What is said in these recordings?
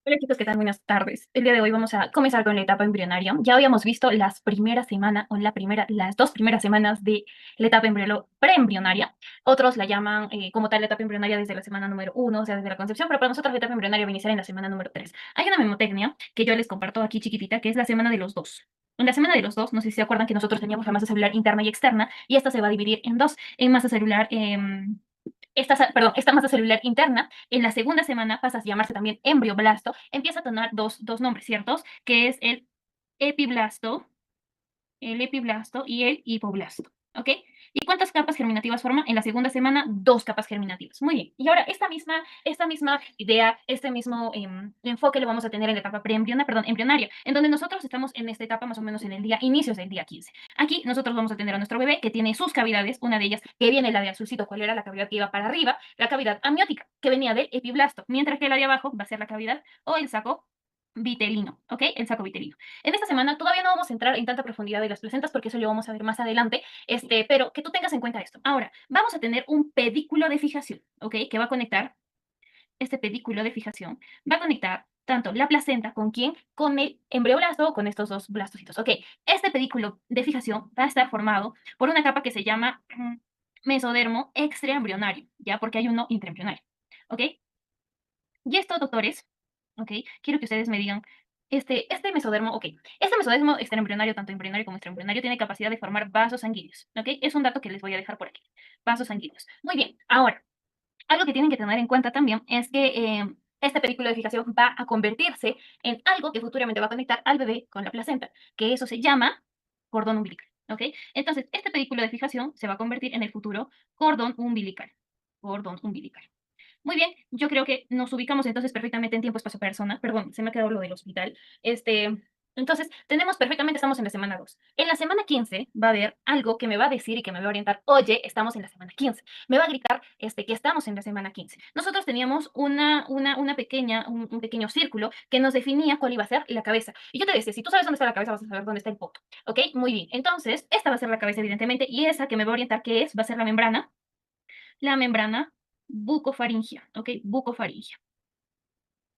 Hola chicos, ¿qué tal? Buenas tardes. El día de hoy vamos a comenzar con la etapa embrionaria. Ya habíamos visto las primeras semanas o las dos primeras semanas de la etapa preembrionaria. Otros la llaman como tal la etapa embrionaria desde la semana número uno, o sea, desde la concepción, pero para nosotros la etapa embrionaria va a iniciar en la semana número 3. Hay una memotecnia que yo les comparto aquí chiquitita, que es la semana de los dos. En la semana de los dos, no sé si se acuerdan que nosotros teníamos la masa celular interna y externa, y esta se va a dividir en dos, en masa celular esta masa celular interna, en la segunda semana pasa a llamarse también embrioblasto, empieza a tener dos nombres, ¿ciertos? Que es epiblasto, el epiblasto y el hipoblasto, ¿ok? ¿Y cuántas capas germinativas forma? En la segunda semana, dos capas germinativas. Muy bien. Y ahora, esta misma idea, este mismo enfoque lo vamos a tener en la etapa embrionaria, en donde nosotros estamos en esta etapa más o menos en el día, inicios del día 15. Aquí nosotros vamos a tener a nuestro bebé que tiene sus cavidades, una de ellas que viene la de azulcito, ¿cuál era la cavidad que iba para arriba? La cavidad amniótica, que venía del epiblasto, mientras que la de abajo va a ser la cavidad o el saco vitelino, ¿ok? El saco vitelino. En esta semana todavía no vamos a entrar en tanta profundidad de las placentas porque eso lo vamos a ver más adelante, pero que tú tengas en cuenta esto. Ahora, vamos a tener un pedículo de fijación, ¿ok? Que va a conectar, este pedículo de fijación va a conectar tanto la placenta con quién, con el embrioblasto o con estos dos blastocitos, ¿ok? Este pedículo de fijación va a estar formado por una capa que se llama mesodermo extraembrionario, ¿ya? Porque hay uno intraembrionario, ¿ok? Y esto, doctores, ¿ok? Quiero que ustedes me digan, este mesodermo, ok, este mesodermo extraembrionario, tanto embrionario como extraembrionario, tiene capacidad de formar vasos sanguíneos, ¿ok? Es un dato que les voy a dejar por aquí, vasos sanguíneos. Muy bien, ahora, algo que tienen que tener en cuenta también es que este pedículo de fijación va a convertirse en algo que futuramente va a conectar al bebé con la placenta, que eso se llama cordón umbilical, ¿ok? Entonces, este pedículo de fijación se va a convertir en el futuro cordón umbilical, cordón umbilical. Muy bien, yo creo que nos ubicamos entonces perfectamente en tiempo, espacio, persona. Perdón, se me ha quedado lo del hospital. Entonces, tenemos perfectamente, estamos en la semana 2. En la semana 15 va a haber algo que me va a decir y que me va a orientar, oye, estamos en la semana 15. Me va a gritar que estamos en la semana 15. Nosotros teníamos un pequeño círculo que nos definía cuál iba a ser la cabeza. Y yo te decía, si tú sabes dónde está la cabeza, vas a saber dónde está el poto. ¿Ok? Muy bien. Entonces, esta va a ser la cabeza, evidentemente, y esa que me va a orientar, ¿qué es? Va a ser la membrana bucofaringea, ¿ok? Bucofaringea.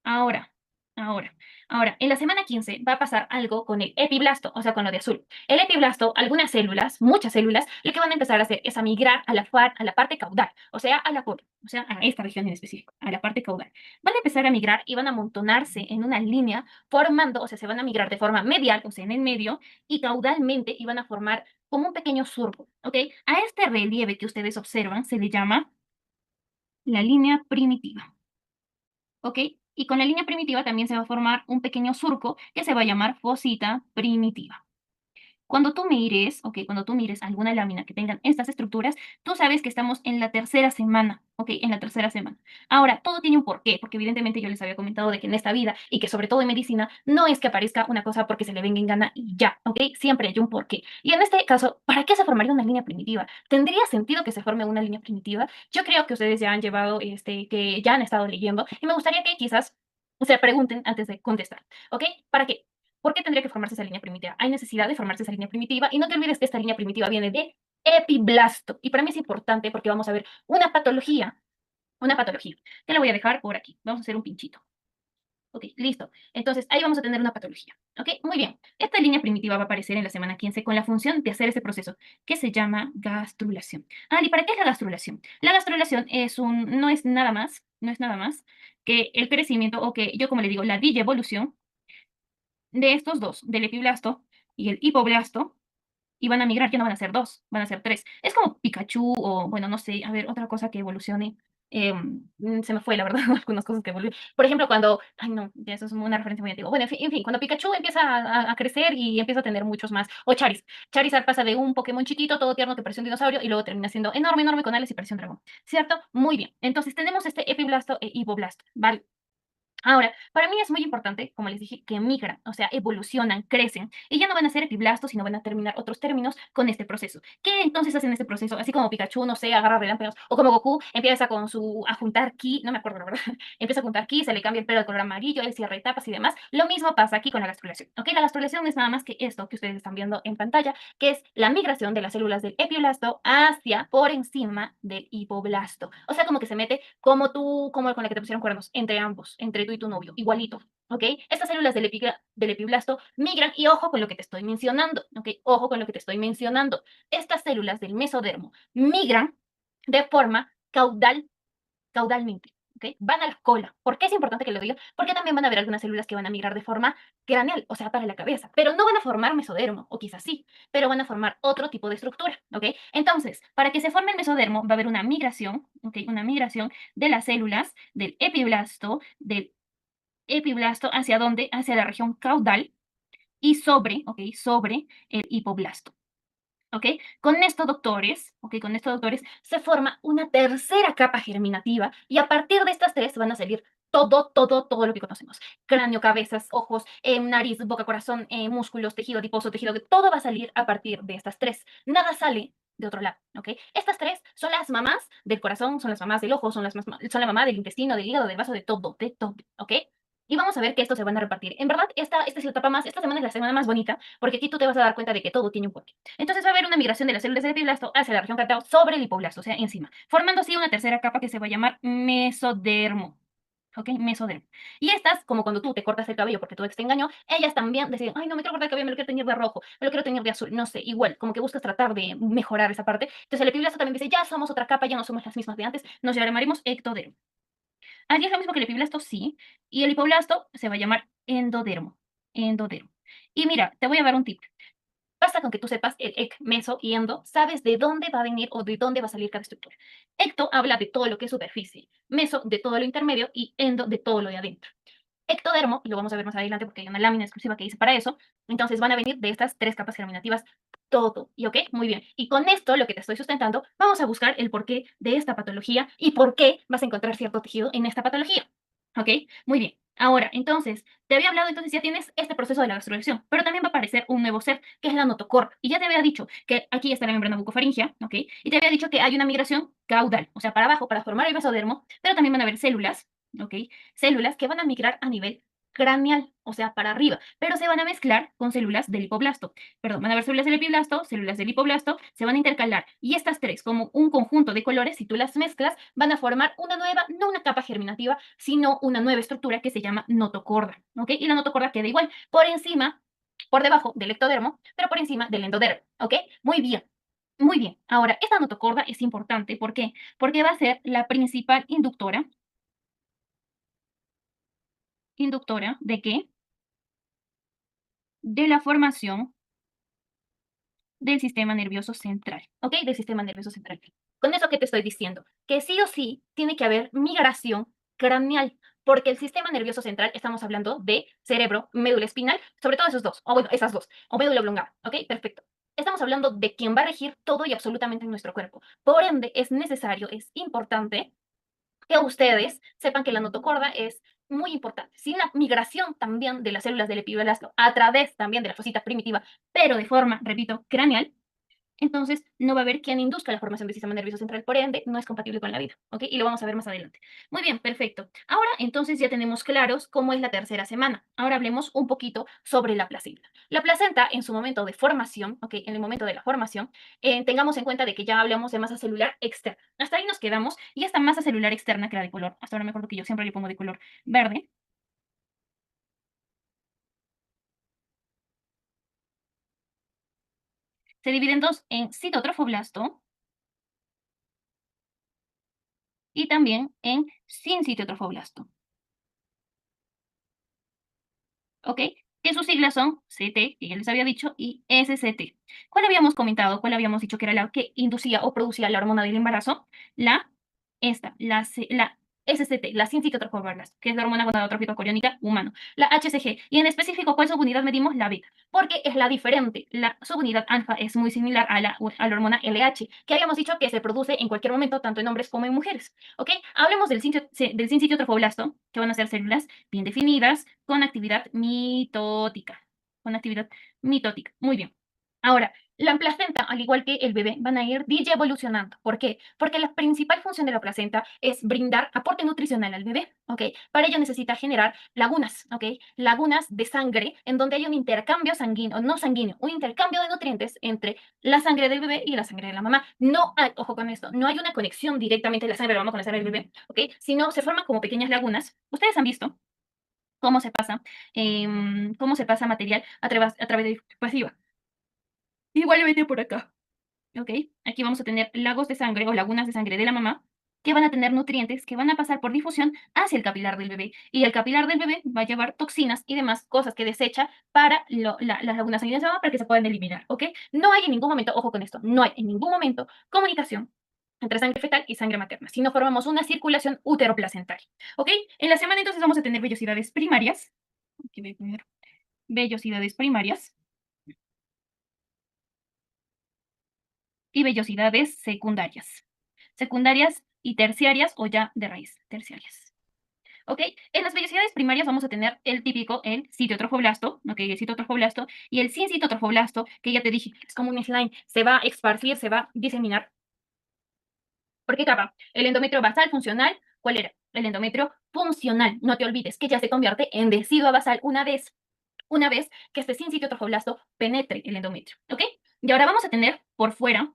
Ahora, ahora, ahora, en la semana 15 va a pasar algo con el epiblasto, o sea, con lo de azul. El epiblasto, algunas células, muchas células, lo que van a empezar a hacer es a migrar a la parte caudal, o sea, a la cola, o sea, a esta región en específico, a la parte caudal. Van a empezar a migrar y van a amontonarse en una línea formando, o sea, se van a migrar de forma medial, o sea, en el medio, y caudalmente y van a formar como un pequeño surco, ¿ok? A este relieve que ustedes observan se le llama la línea primitiva. ¿Ok? Y con la línea primitiva también se va a formar un pequeño surco que se va a llamar fosita primitiva. Cuando tú mires, ok, cuando tú mires alguna lámina que tengan estas estructuras, tú sabes que estamos en la tercera semana, ok, en la tercera semana. Ahora, todo tiene un porqué, porque evidentemente yo les había comentado de que en esta vida y que sobre todo en medicina, no es que aparezca una cosa porque se le venga en gana y ya, ok, siempre hay un porqué. Y en este caso, ¿para qué se formaría una línea primitiva? ¿Tendría sentido que se forme una línea primitiva? Yo creo que ustedes ya han llevado, que ya han estado leyendo y me gustaría que quizás se pregunten antes de contestar, ¿ok? ¿Para qué? ¿Por qué tendría que formarse esa línea primitiva? Hay necesidad de formarse esa línea primitiva y no te olvides que esta línea primitiva viene de epiblasto. Y para mí es importante porque vamos a ver una patología. Te la voy a dejar por aquí. Vamos a hacer un pinchito. Ok, listo. Entonces, ahí vamos a tener una patología. Ok, muy bien. Esta línea primitiva va a aparecer en la semana 15 con la función de hacer ese proceso que se llama gastrulación. Ah, ¿y para qué es la gastrulación? La gastrulación no es nada más que el crecimiento o que yo como le digo, la digievolución de estos dos, del epiblasto y el hipoblasto, y van a migrar, ya no van a ser dos, van a ser tres. Es como Pikachu o, bueno, no sé, a ver, otra cosa que evolucione. Se me fue, la verdad, algunas cosas que evolucionan. Por ejemplo, ay no, ya eso es una referencia muy antigua. Bueno, en fin, cuando Pikachu empieza a crecer y empieza a tener muchos más, o Charizard pasa de un Pokémon chiquito, todo tierno que parece un dinosaurio, y luego termina siendo enorme, enorme con alas y parece un dragón, ¿cierto? Muy bien, entonces tenemos este epiblasto e hipoblasto, ¿vale? Ahora, para mí es muy importante, como les dije, que migran, o sea, evolucionan, crecen, y ya no van a ser epiblastos, sino van a terminar otros términos con este proceso. ¿Qué entonces hacen este proceso? Así como Pikachu, no sé, agarra relámpagos, o como Goku empieza a juntar ki, no me acuerdo la verdad, empieza a juntar ki, se le cambia el pelo de color amarillo, él cierra etapas y demás. Lo mismo pasa aquí con la gastrulación, ¿ok? La gastrulación es nada más que esto que ustedes están viendo en pantalla, que es la migración de las células del epiblasto hacia por encima del hipoblasto. O sea, como que se mete como con la que te pusieron cuernos, entre ambos, entre tú y tu novio, igualito. ¿Ok? Estas células del epiblasto migran y ojo con lo que te estoy mencionando, ¿ok? Ojo con lo que te estoy mencionando. Estas células del mesodermo migran de forma caudalmente, ¿ok? Van a la cola. ¿Por qué es importante que lo diga? Porque también van a haber algunas células que van a migrar de forma craneal, o sea, para la cabeza, pero no van a formar mesodermo, o quizás sí, pero van a formar otro tipo de estructura, ¿ok? Entonces, para que se forme el mesodermo va a haber una migración, ¿ok? Una migración de las células del epiblasto, ¿hacia dónde? Hacia la región caudal y sobre, ¿ok? Sobre el hipoblasto. ¿Ok? Con esto, doctores, se forma una tercera capa germinativa y a partir de estas tres van a salir todo lo que conocemos. Cráneo, cabezas, ojos, nariz, boca, corazón, músculos, tejido adiposo, tejido, todo va a salir a partir de estas tres. Nada sale de otro lado, ¿ok? Estas tres son las mamás del corazón, son las mamás del ojo, son la mamá del intestino, del hígado, del vaso, de todo, ¿ok? Y vamos a ver que estos se van a repartir. En verdad, esta es la etapa más, esta semana es la semana más bonita, porque aquí tú te vas a dar cuenta de que todo tiene un porqué. Entonces va a haber una migración de las células del epiblasto hacia la región caudal sobre el hipoblasto, o sea, encima, formando así una tercera capa que se va a llamar mesodermo. ¿Ok? Mesodermo. Y estas, como cuando tú te cortas el cabello porque tu ex te engañó, ellas también deciden, ay, no me quiero cortar el cabello, me lo quiero teñir de rojo, me lo quiero teñir de azul, no sé, igual, como que buscas tratar de mejorar esa parte. Entonces el epiblasto también dice, ya somos otra capa, ya no somos las mismas de antes, nos llamaremos ectodermo. Allí es lo mismo que el epiblasto, sí, y el hipoblasto se va a llamar endodermo. Endodermo. Y mira, te voy a dar un tip. Basta con que tú sepas el ec, meso y endo, sabes de dónde va a venir o de dónde va a salir cada estructura. Ecto habla de todo lo que es superficie, meso de todo lo intermedio y endo de todo lo de adentro. Ectodermo, y lo vamos a ver más adelante porque hay una lámina exclusiva que dice para eso, entonces van a venir de estas tres capas germinativas todo. ¿Y ok? Muy bien. Y con esto, lo que te estoy sustentando, vamos a buscar el porqué de esta patología y por qué vas a encontrar cierto tejido en esta patología. ¿Ok? Muy bien. Ahora, entonces, te había hablado, entonces ya tienes este proceso de la gastrulación, pero también va a aparecer un nuevo ser, que es la notocorda. Y ya te había dicho que aquí está la membrana bucofaringea, ¿ok? Y te había dicho que hay una migración caudal, o sea, para abajo, para formar el mesodermo, pero también van a haber células, ¿ok? Células que van a migrar a nivel craneal, o sea, para arriba, pero se van a mezclar con células del hipoblasto. Perdón, van a haber células del epiblasto, células del hipoblasto, se van a intercalar. Y estas tres, como un conjunto de colores, si tú las mezclas, van a formar una nueva, no una capa germinativa, sino una nueva estructura que se llama notocorda, ¿ok? Y la notocorda queda igual, por encima, por debajo del ectodermo, pero por encima del endodermo, ¿ok? Muy bien. Muy bien. Ahora, esta notocorda es importante. ¿Por qué? Porque va a ser la principal inductora ¿de qué? De la formación del sistema nervioso central, ¿ok? Del sistema nervioso central. Con eso que te estoy diciendo, que sí o sí tiene que haber migración craneal, porque el sistema nervioso central, estamos hablando de cerebro, médula espinal, sobre todo esos dos, o bueno, esas dos, o médula oblongada, ¿ok? Perfecto. Estamos hablando de quien va a regir todo y absolutamente en nuestro cuerpo. Por ende, es necesario, es importante que ustedes sepan que la notocorda es muy importante. Sin la migración también de las células del epiblasto a través también de la fosita primitiva, pero de forma, repito, craneal, entonces no va a haber quien induzca la formación del sistema nervioso central, por ende, no es compatible con la vida, ¿ok? Y lo vamos a ver más adelante. Muy bien, perfecto. Ahora, entonces, ya tenemos claros cómo es la tercera semana. Ahora hablemos un poquito sobre la placenta. La placenta, en su momento de formación, ¿ok? En el momento de la formación, tengamos en cuenta de que ya hablamos de masa celular externa. Hasta ahí nos quedamos. Y esta masa celular externa, que era de color, hasta ahora me acuerdo que yo siempre le pongo de color verde, se divide en dos, en citotrofoblasto y también en sincitotrofoblasto. ¿Ok? Que sus siglas son CT, que ya les había dicho, y SCT. ¿Cuál habíamos comentado? ¿Cuál habíamos dicho que era la que inducía o producía la hormona del embarazo? La, la SCT, la sincitotrofoblast, que es la hormona gonadotrófica coriónica humano. La HCG, y en específico, ¿cuál subunidad medimos? La beta, porque es la diferente. La subunidad alfa es muy similar a la hormona LH, que habíamos dicho que se produce en cualquier momento, tanto en hombres como en mujeres. ¿Ok? Hablemos del sincitotrofoblasto, que van a ser células bien definidas, con actividad mitótica. Con actividad mitótica. Muy bien. Ahora, la placenta, al igual que el bebé, van a ir evolucionando. ¿Por qué? Porque la principal función de la placenta es brindar aporte nutricional al bebé, ¿ok? Para ello necesita generar lagunas, ¿ok? Lagunas de sangre en donde hay un intercambio sanguíneo, no sanguíneo, un intercambio de nutrientes entre la sangre del bebé y la sangre de la mamá. No hay, ojo con esto, no hay una conexión directamente de la sangre de la mamá con la sangre del bebé, ¿ok? Sino se forman como pequeñas lagunas. ¿Ustedes han visto? cómo se pasa material a través de pasiva. Igualmente por acá. ¿Ok? Aquí vamos a tener lagos de sangre o lagunas de sangre de la mamá que van a tener nutrientes que van a pasar por difusión hacia el capilar del bebé. Y el capilar del bebé va a llevar toxinas y demás cosas que desecha para las lagunas sanguíneas de la mamá para que se puedan eliminar. ¿Ok? No hay en ningún momento, ojo con esto, no hay en ningún momento comunicación entre sangre fetal y sangre materna, si no formamos una circulación uteroplacentaria. ¿Ok? En la semana entonces vamos a tener vellosidades primarias. Aquí voy a poner vellosidades primarias y vellosidades secundarias. Secundarias y terciarias o ya de raíz, terciarias. ¿Ok? En las vellosidades primarias vamos a tener el típico, el citotrofoblasto, ¿ok? El citotrofoblasto y el sin citotrofoblasto, que ya te dije, es como un slime, se va a esparcir, se va a diseminar. ¿Por qué capa? El endometrio basal funcional, ¿cuál era? El endometrio funcional. No te olvides que ya se convierte en decidua basal una vez que este sin sitio trofoblast penetre el endometrio, ¿ok? Y ahora vamos a tener por fuera,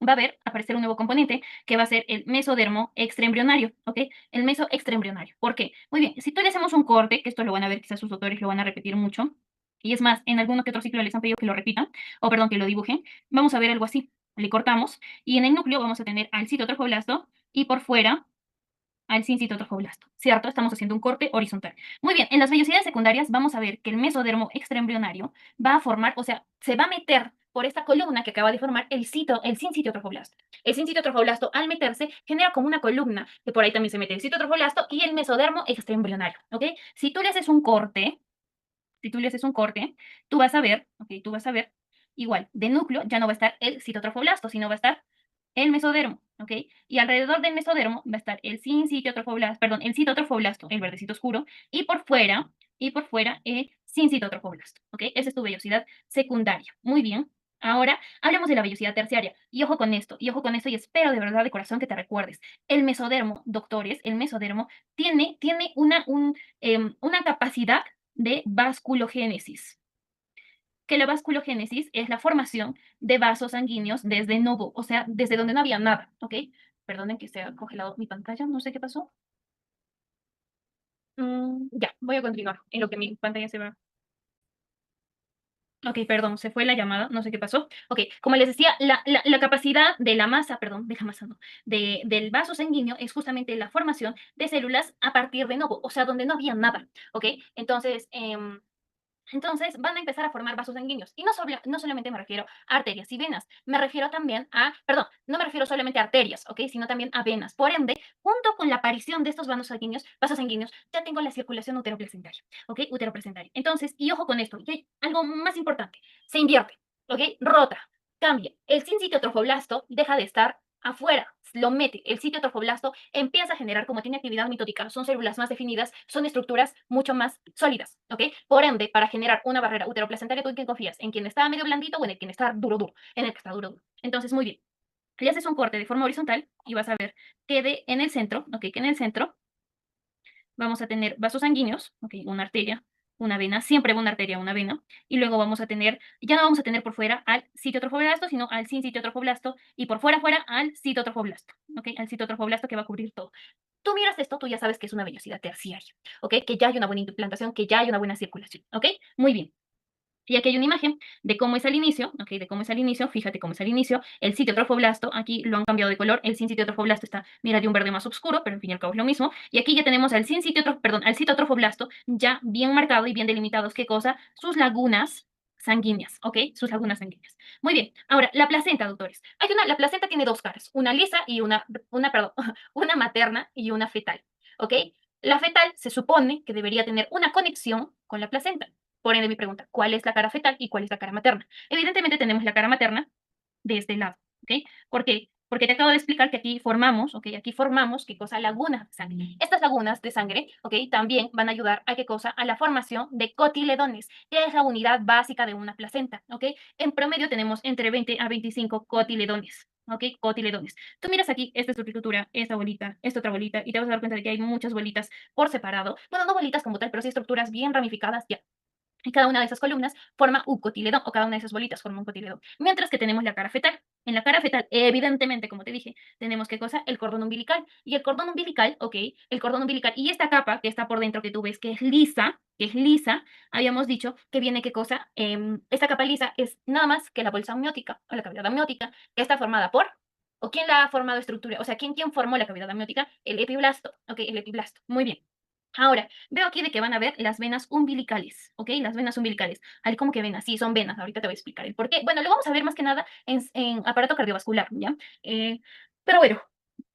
va a aparecer un nuevo componente que va a ser el mesodermo extraembrionario, ¿ok? El meso extraembrionario. ¿Por qué? Muy bien, si tú le hacemos un corte, que esto lo van a ver, quizás sus autores lo van a repetir mucho, y es más, en alguno que otro ciclo les han pedido que lo repitan, o perdón, que lo dibujen, vamos a ver algo así. Le cortamos y en el núcleo vamos a tener al citotrofoblasto y por fuera al sin citotrofoblasto, ¿cierto? Estamos haciendo un corte horizontal. Muy bien, en las vellosidades secundarias vamos a ver que el mesodermo extraembrionario va a formar, o sea, se va a meter por esta columna que acaba de formar el sin citotrofoblasto. El sin citotrofoblasto, al meterse, genera como una columna, que por ahí también se mete el citotrofoblasto y el mesodermo extraembrionario, ¿ok? Si tú le haces un corte, si tú le haces un corte, tú vas a ver, ¿ok? Tú vas a ver, igual, de núcleo ya no va a estar el citotrofoblasto, sino va a estar el mesodermo, ¿ok? Y alrededor del mesodermo va a estar el sincitotrofoblasto, perdón, el citotrofoblasto, el verdecito oscuro, y por fuera el sincitotrofoblasto, ¿ok? Esa es tu vellosidad secundaria. Muy bien. Ahora hablemos de la vellosidad terciaria. Y ojo con esto, y espero de verdad de corazón que te recuerdes. El mesodermo, doctores, el mesodermo tiene una capacidad de vasculogénesis, que la vasculogénesis es la formación de vasos sanguíneos desde novo, o sea, desde donde no había nada, ¿ok? Perdonen que se ha congelado mi pantalla, no sé qué pasó. Ya, voy a continuar en lo que mi pantalla se va. Ok, perdón, se fue la llamada, no sé qué pasó. Ok, como les decía, la capacidad de la masa, perdón, de la masa no, del vaso sanguíneo es justamente la formación de células a partir de novo, o sea, donde no había nada, ¿ok? Entonces van a empezar a formar vasos sanguíneos. Y no solamente me refiero a arterias y venas, me refiero también perdón, no me refiero solamente a arterias, ¿ok? Sino también a venas. Por ende, junto con la aparición de estos vasos sanguíneos, ya tengo la circulación uteroplacentaria, ¿ok? Uteroplacentaria. Entonces, y ojo con esto, y hay algo más importante, se invierte, ¿ok? Rota, cambia. El sincitio trofoblasto deja de estar afuera, lo mete, el sitio trofoblasto empieza a generar, como tiene actividad mitótica, son células más definidas, son estructuras mucho más sólidas, ¿ok? Por ende, para generar una barrera uteroplacentaria, ¿tú en quién confías? ¿En quien está medio blandito o en el quien está duro, duro? En el que está duro, duro. Entonces, muy bien. Le haces un corte de forma horizontal y vas a ver que en el centro, ¿ok? Que en el centro vamos a tener vasos sanguíneos, ¿ok? Una arteria, una vena, siempre una arteria, una vena, y luego vamos a tener, ya no vamos a tener por fuera al citotrofoblasto, sino al sin citotrofoblasto, y por fuera al citotrofoblasto, ¿ok? Al citotrofoblasto que va a cubrir todo. Tú miras esto, tú ya sabes que es una vellosidad terciaria, ¿ok? Que ya hay una buena implantación, que ya hay una buena circulación, ¿ok? Muy bien. Y aquí hay una imagen de cómo es al inicio, ¿ok? De cómo es al inicio, fíjate cómo es al inicio. El sitio trofoblasto, aquí lo han cambiado de color, el sin sitio trofoblasto está, mira, de un verde más oscuro, pero en fin y al cabo es lo mismo. Y aquí ya tenemos al al citotrofoblasto ya bien marcado y bien delimitados, ¿qué cosa? Sus lagunas sanguíneas, ¿ok? Sus lagunas sanguíneas. Muy bien, ahora, la placenta, doctores. La placenta tiene dos caras, una lisa y perdón, una materna y una fetal, ¿ok? La fetal se supone que debería tener una conexión con la placenta. Por ende, mi pregunta, ¿cuál es la cara fetal y cuál es la cara materna? Evidentemente tenemos la cara materna de este lado, ¿ok? ¿Por qué? Porque te acabo de explicar que aquí formamos, ¿ok? Aquí formamos, ¿qué cosa? Lagunas de sangre. Estas lagunas de sangre, ¿ok? También van a ayudar a, ¿qué cosa? A la formación de cotiledones, que es la unidad básica de una placenta, ¿ok? En promedio tenemos entre 20 a 25 cotiledones, ¿ok? Cotiledones. Tú miras aquí esta estructura, esta bolita, esta otra bolita, y te vas a dar cuenta de que hay muchas bolitas por separado. Bueno, no bolitas como tal, pero sí estructuras bien ramificadas, ya. Y cada una de esas columnas forma un cotiledón, o cada una de esas bolitas forma un cotiledón. Mientras que tenemos la cara fetal. En la cara fetal, evidentemente, como te dije, tenemos qué cosa, el cordón umbilical. Y el cordón umbilical, ok, el cordón umbilical y esta capa que está por dentro que tú ves que es lisa, habíamos dicho que viene qué cosa, esta capa lisa es nada más que la bolsa amniótica o la cavidad amniótica, que está formada por, o quién la ha formado estructura, o sea, quién formó la cavidad amniótica, el epiblasto, ok, el epiblasto, muy bien. Ahora, veo aquí de que van a ver las venas umbilicales, ¿ok? Las venas umbilicales. Al como que venas, sí, son venas. Ahorita te voy a explicar el por qué. Bueno, lo vamos a ver más que nada en aparato cardiovascular, ¿ya? Pero bueno,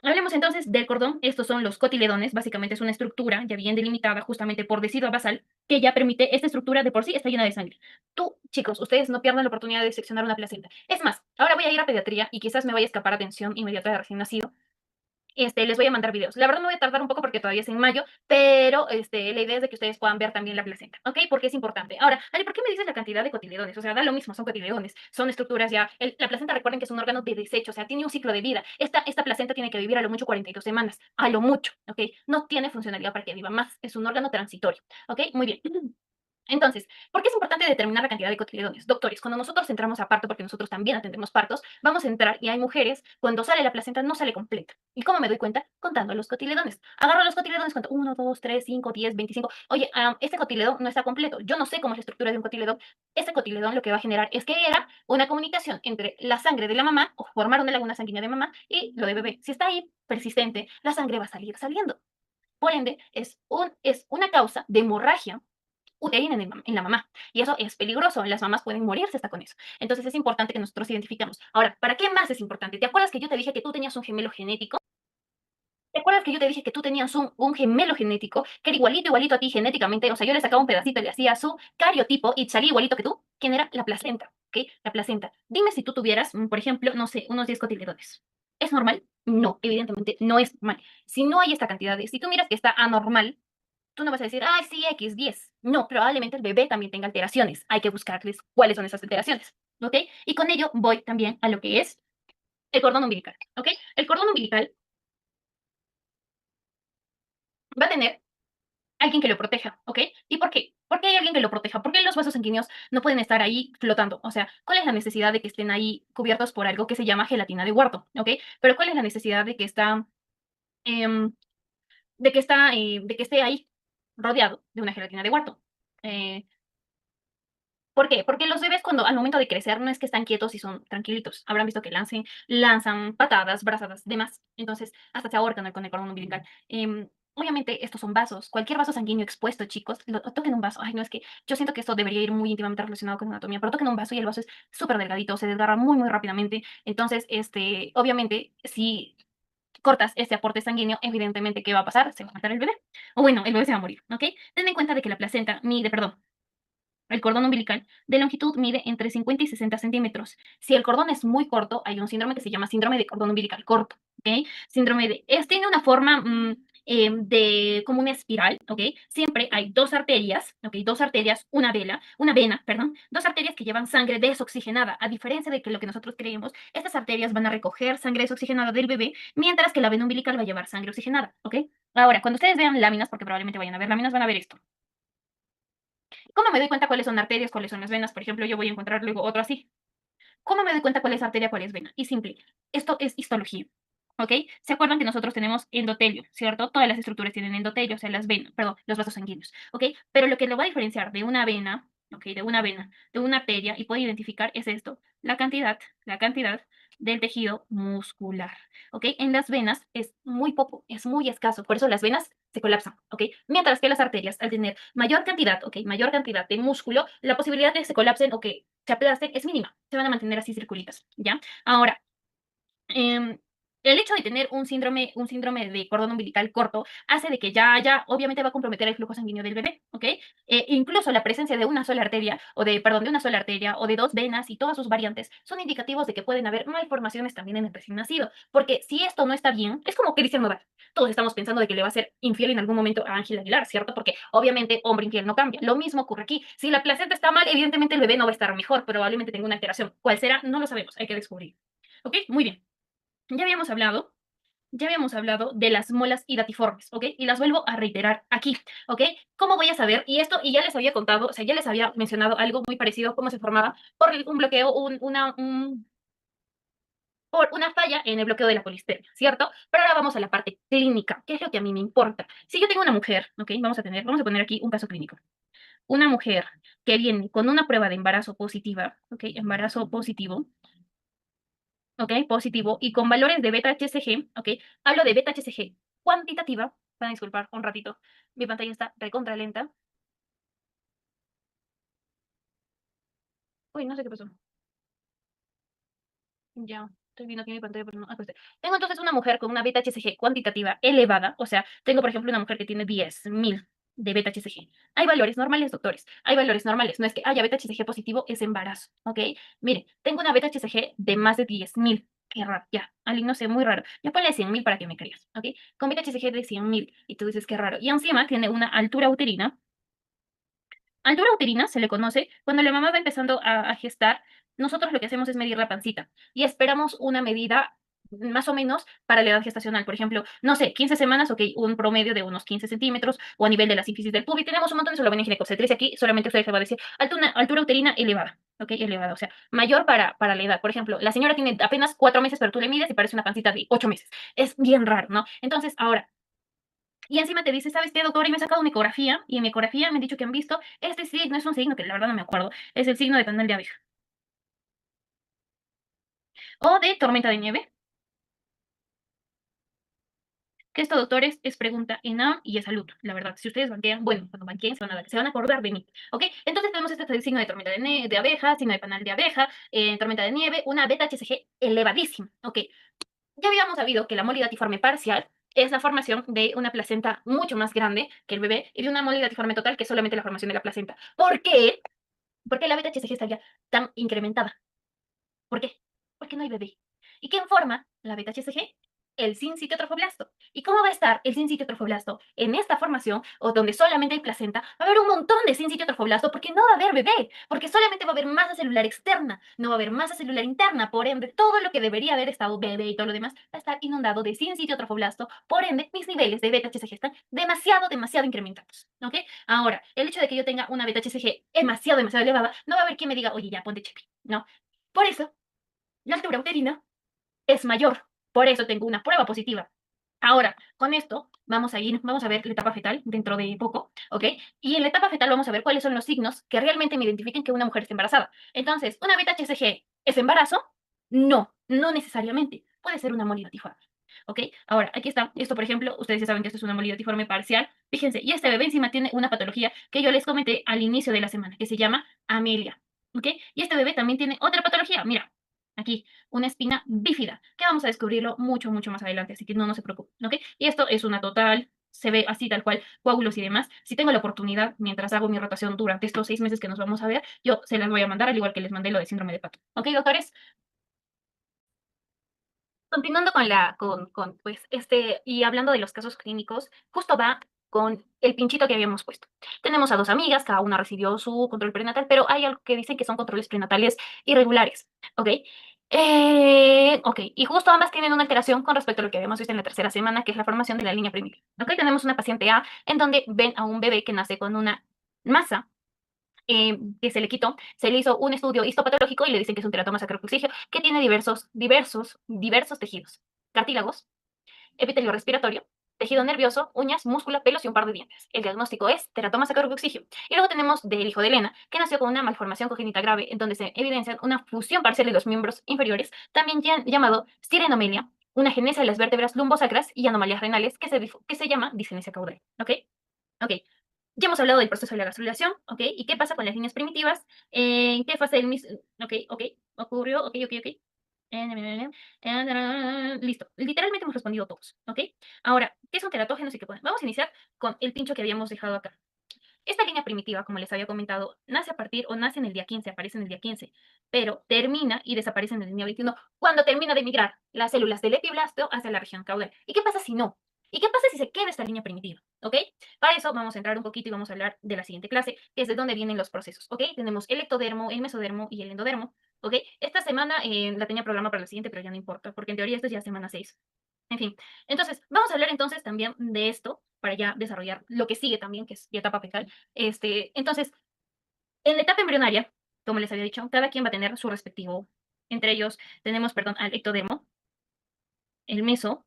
hablemos entonces del cordón. Estos son los cotiledones. Básicamente es una estructura ya bien delimitada justamente por decidua basal que ya permite, esta estructura de por sí está llena de sangre. Tú, chicos, ustedes no pierdan la oportunidad de seccionar una placenta. Es más, ahora voy a ir a pediatría y quizás me vaya a escapar atención inmediata de recién nacido. Les voy a mandar videos. La verdad me voy a tardar un poco porque todavía es en mayo, pero la idea es de que ustedes puedan ver también la placenta, ¿ok? Porque es importante. Ahora, Ale, ¿por qué me dices la cantidad de cotiledones? O sea, da lo mismo, son cotiledones, son estructuras ya. La placenta, recuerden que es un órgano de desecho, o sea, tiene un ciclo de vida. Esta placenta tiene que vivir a lo mucho 42 semanas, a lo mucho, ¿ok? No tiene funcionalidad para que viva más, es un órgano transitorio, ¿ok? Muy bien. Entonces, ¿por qué es importante determinar la cantidad de cotiledones? Doctores, cuando nosotros entramos a parto, porque nosotros también atendemos partos, vamos a entrar y hay mujeres, cuando sale la placenta no sale completa. ¿Y cómo me doy cuenta? Contando los cotiledones. Agarro los cotiledones, cuento 1, 2, 3, 5, 10, 25. Oye, este cotiledón no está completo. Yo no sé cómo es la estructura de un cotiledón. Este cotiledón lo que va a generar es que era una comunicación entre la sangre de la mamá, o formar una laguna sanguínea de mamá, y lo de bebé. Si está ahí persistente, la sangre va a salir saliendo. Por ende, es una causa de hemorragia uterina en la mamá. Y eso es peligroso. Las mamás pueden morirse hasta con eso. Entonces es importante que nosotros identifiquemos. Ahora, ¿para qué más es importante? ¿Te acuerdas que yo te dije que tú tenías un gemelo genético? ¿Te acuerdas que yo te dije que tú tenías un gemelo genético que era igualito, igualito a ti genéticamente? O sea, yo le sacaba un pedacito y le hacía su cariotipo y salía igualito que tú. ¿Quién era? La placenta, ¿ok? La placenta. Dime si tú tuvieras, por ejemplo, no sé, unos 10 cotiledones. ¿Es normal? No, evidentemente no es normal. Si no hay esta cantidad de, si tú miras que está anormal, tú no vas a decir, ay, sí, X10. No, probablemente el bebé también tenga alteraciones. Hay que buscarles cuáles son esas alteraciones. ¿Ok? Y con ello voy también a lo que es el cordón umbilical. ¿Ok? El cordón umbilical va a tener alguien que lo proteja. ¿Ok? ¿Y por qué? ¿Por qué hay alguien que lo proteja? ¿Por qué los vasos sanguíneos no pueden estar ahí flotando? O sea, ¿cuál es la necesidad de que estén ahí cubiertos por algo que se llama gelatina de huerto? ¿Ok? Pero ¿cuál es la necesidad de que em, de que esté ahí rodeado de una gelatina de huerto? Eh, ¿Por qué? Porque los bebés cuando al momento de crecer no es que están quietos y son tranquilitos. Habrán visto que lanzan patadas, brazadas, demás. Entonces, hasta se ahorcan con el cordón umbilical. Obviamente, estos son vasos. Cualquier vaso sanguíneo expuesto, chicos, toquen un vaso. Ay, no, es que yo siento que esto debería ir muy íntimamente relacionado con anatomía, pero toquen un vaso y el vaso es súper delgadito, se desgarra muy, muy rápidamente. Entonces, obviamente, si cortas este aporte sanguíneo, evidentemente, ¿qué va a pasar? Se va a matar el bebé. O bueno, el bebé se va a morir, ¿ok? Ten en cuenta de que la placenta mide, perdón, el cordón umbilical de longitud mide entre 50 y 60 centímetros. Si el cordón es muy corto, hay un síndrome que se llama síndrome de cordón umbilical corto, ¿ok? Síndrome tiene una forma de como una espiral, ¿ok? Siempre hay dos arterias, ¿ok? Dos arterias, una vena, perdón, dos arterias que llevan sangre desoxigenada. A diferencia de que lo que nosotros creemos, estas arterias van a recoger sangre desoxigenada del bebé, mientras que la vena umbilical va a llevar sangre oxigenada, ¿ok? Ahora, cuando ustedes vean láminas, porque probablemente vayan a ver láminas, van a ver esto. ¿Cómo me doy cuenta cuáles son arterias, cuáles son las venas? Por ejemplo, yo voy a encontrar luego otro así. ¿Cómo me doy cuenta cuál es arteria, cuál es vena? Y simple. Esto es histología. ¿Ok? ¿Se acuerdan que nosotros tenemos endotelio, cierto? Todas las estructuras tienen endotelio, o sea, las venas, perdón, los vasos sanguíneos. ¿Ok? Pero lo que lo va a diferenciar de una vena, ¿ok? De una arteria, y puede identificar es esto, la cantidad del tejido muscular. ¿Ok? En las venas es muy poco, es muy escaso, por eso las venas se colapsan, ¿ok? Mientras que las arterias, al tener mayor cantidad, ¿ok? Mayor cantidad de músculo, la posibilidad de que se colapsen o que se aplasten es mínima, se van a mantener así circulitas, ¿ya? Ahora, Em, el hecho de tener un síndrome de cordón umbilical corto hace de que ya obviamente va a comprometer el flujo sanguíneo del bebé, ¿ok? Incluso la presencia de una sola arteria, perdón, de una sola arteria o de dos venas y todas sus variantes son indicativos de que pueden haber malformaciones también en el recién nacido, porque si esto no está bien, es como Cristian Nodal. Todos estamos pensando de que le va a ser infiel en algún momento a Ángel Aguilar, ¿cierto? Porque obviamente hombre infiel no cambia. Lo mismo ocurre aquí. Si la placenta está mal, evidentemente el bebé no va a estar mejor, probablemente tenga una alteración. ¿Cuál será? No lo sabemos, hay que descubrir. ¿Ok? Muy bien. Ya habíamos hablado. Ya habíamos hablado de las molas hidatiformes, ¿ok? Y las vuelvo a reiterar aquí, ¿ok? ¿Cómo voy a saber? Y esto, y ya les había contado, o sea, ya les había mencionado algo muy parecido, cómo se formaba por un bloqueo, por una falla en el bloqueo de la polisterina, ¿cierto? Pero ahora vamos a la parte clínica, que es lo que a mí me importa. Si yo tengo una mujer, ¿ok? Vamos a poner aquí un caso clínico. Una mujer que viene con una prueba de embarazo positiva, ¿ok? Embarazo positivo, ¿ok? Positivo, y con valores de beta-HCG, ¿ok? Hablo de beta-HCG cuantitativa. Van a disculpar un ratito. Mi pantalla está recontra lenta. Uy, no sé qué pasó. Ya, estoy viendo aquí mi pantalla, pero no. Acá está. Tengo entonces una mujer con una beta-HCG cuantitativa elevada. O sea, tengo, por ejemplo, una mujer que tiene 10.000 de beta-HCG. Hay valores normales, doctores. Hay valores normales. No es que haya beta-HCG positivo, es embarazo, ¿ok? Mire, tengo una beta-HCG de más de 10.000. Qué raro, ya. Ali, no sé, muy raro. Ya ponle 100.000 para que me creas, ¿ok? Con beta-HCG de 100.000. Y tú dices, qué raro. Y encima tiene una altura uterina. Altura uterina se le conoce cuando la mamá va empezando a gestar. Nosotros lo que hacemos es medir la pancita y esperamos una medida más o menos para la edad gestacional. Por ejemplo, no sé, 15 semanas, ok, un promedio de unos 15 centímetros o a nivel de la sínfisis del pubis. Tenemos un montón de solo ven en ginecobstetricia aquí, solamente ustedes se va a decir altura uterina elevada, ok, elevada, o sea, mayor para la edad. Por ejemplo, la señora tiene apenas 4 meses, pero tú le mides y parece una pancita de 8 meses. Es bien raro, ¿no? Entonces, ahora, y encima te dice, ¿sabes qué, doctor? Y me he sacado una ecografía, y en mi ecografía me han dicho que han visto este signo, es un signo que la verdad no me acuerdo, es el signo de panal de abeja. O de tormenta de nieve, que esto, doctores, es pregunta ENAM y es salud, la verdad. Si ustedes banquean, bueno, cuando banqueen se van a acordar de mí, ¿ok? Entonces tenemos este signo de tormenta de abeja, signo de panal de abeja, tormenta de nieve, una beta-HCG elevadísima, ¿ok? Ya habíamos sabido que la molidatiforme parcial es la formación de una placenta mucho más grande que el bebé y de una molidatiforme total que es solamente la formación de la placenta. ¿Por qué? ¿Por qué la beta-HCG estaría tan incrementada? ¿Por qué? Porque no hay bebé. ¿Y quién forma la beta-HCG? El sincitiotrofoblasto. ¿Y cómo va a estar el sincitiotrofoblasto en esta formación o donde solamente hay placenta? Va a haber un montón de sincitiotrofoblasto porque no va a haber bebé, porque solamente va a haber masa celular externa, no va a haber masa celular interna, por ende, todo lo que debería haber estado bebé y todo lo demás va a estar inundado de sincitiotrofoblasto, por ende, mis niveles de beta-HCG están demasiado, demasiado incrementados, ¿ok? Ahora, el hecho de que yo tenga una beta-HCG demasiado, demasiado elevada, no va a haber quien me diga, oye, ya, ponte chepi, ¿no? Por eso, la altura uterina es mayor. Por eso tengo una prueba positiva. Ahora, con esto vamos a ver la etapa fetal dentro de poco, ¿ok? Y en la etapa fetal vamos a ver cuáles son los signos que realmente me identifiquen que una mujer está embarazada. Entonces, ¿una beta-HCG es embarazo? No, no necesariamente. Puede ser una molidatiforme. ¿Ok? Ahora, aquí está. Esto, por ejemplo, ustedes ya saben que esto es una molidatiforme parcial. Fíjense, y este bebé encima tiene una patología que yo les comenté al inicio de la semana, que se llama amelia. ¿Ok? Y este bebé también tiene otra patología. Mira, aquí, una espina bífida, que vamos a descubrirlo mucho, mucho más adelante, así que no se preocupen, ¿ok? Y esto es una total, se ve así tal cual, coágulos y demás. Si tengo la oportunidad, mientras hago mi rotación durante estos 6 meses que nos vamos a ver, yo se las voy a mandar, al igual que les mandé lo de síndrome de Pato. ¿Ok, doctores? Continuando pues, y hablando de los casos clínicos, justo va con el pinchito que habíamos puesto. Tenemos a dos amigas, cada una recibió su control prenatal, pero hay algo que dicen que son controles prenatales irregulares, ¿ok? Ok, y justo ambas tienen una alteración con respecto a lo que habíamos visto en la tercera semana, que es la formación de la línea primitiva. ¿Ok? Tenemos una paciente A en donde ven a un bebé que nace con una masa que se le quitó, se le hizo un estudio histopatológico y le dicen que es un teratoma sacrococcigio que tiene diversos tejidos, cartílagos, epitelio respiratorio, tejido nervioso, uñas, músculo, pelos y un par de dientes. El diagnóstico es teratoma sacrococcigio. Y luego tenemos del hijo de Elena, que nació con una malformación congénita grave en donde se evidencia una fusión parcial de los miembros inferiores, también llamado sirenomelia, una genesia de las vértebras lumbosacras y anomalías renales que se llama disgenesia caudal. ¿Ok? Ok, ya hemos hablado del proceso de la gastrulación, ¿ok? ¿Y qué pasa con las líneas primitivas? ¿En qué fase del mismo? Ok, ocurrió, ok. Listo, literalmente hemos respondido todos, ¿ok? Ahora, ¿qué son teratógenos y qué pueden? Vamos a iniciar con el pincho que habíamos dejado acá. Esta línea primitiva, como les había comentado, nace a partir o nace en el día 15, aparece en el día 15, pero termina y desaparece en el día 21 cuando termina de migrar las células del epiblasto hacia la región caudal. ¿Y qué pasa si no? ¿Y qué pasa si se queda esta línea primitiva? ¿Ok? Para eso vamos a entrar un poquito y vamos a hablar de la siguiente clase, que es de dónde vienen los procesos. ¿Ok? Tenemos el ectodermo, el mesodermo y el endodermo. ¿Ok? Esta semana la tenía programada para la siguiente, pero ya no importa, porque en teoría esto es ya semana 6. En fin, entonces, vamos a hablar entonces también de esto, para ya desarrollar lo que sigue también, que es la etapa fetal. Entonces, en la etapa embrionaria, como les había dicho, cada quien va a tener su respectivo. Entre ellos tenemos, perdón, al ectodermo, el meso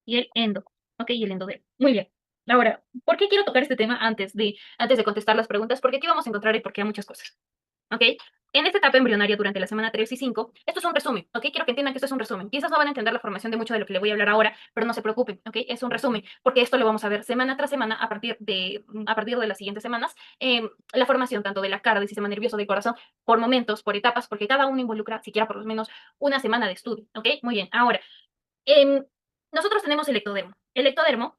y el endo. ¿Ok? Y el endodermo. Muy bien. Ahora, ¿por qué quiero tocar este tema antes de contestar las preguntas? Porque aquí vamos a encontrar y porque hay muchas cosas. ¿Ok? En esta etapa embrionaria durante la semana 3 y 5, esto es un resumen, ¿ok? Quiero que entiendan que esto es un resumen. Quizás no van a entender la formación de mucho de lo que le voy a hablar ahora, pero no se preocupen, ¿ok? Es un resumen, porque esto lo vamos a ver semana tras semana a partir de las siguientes semanas. La formación tanto de la cara, del sistema nervioso, del corazón, por momentos, por etapas, porque cada uno involucra siquiera por lo menos una semana de estudio, ¿ok? Muy bien, ahora, em, nosotros tenemos el ectodermo. El ectodermo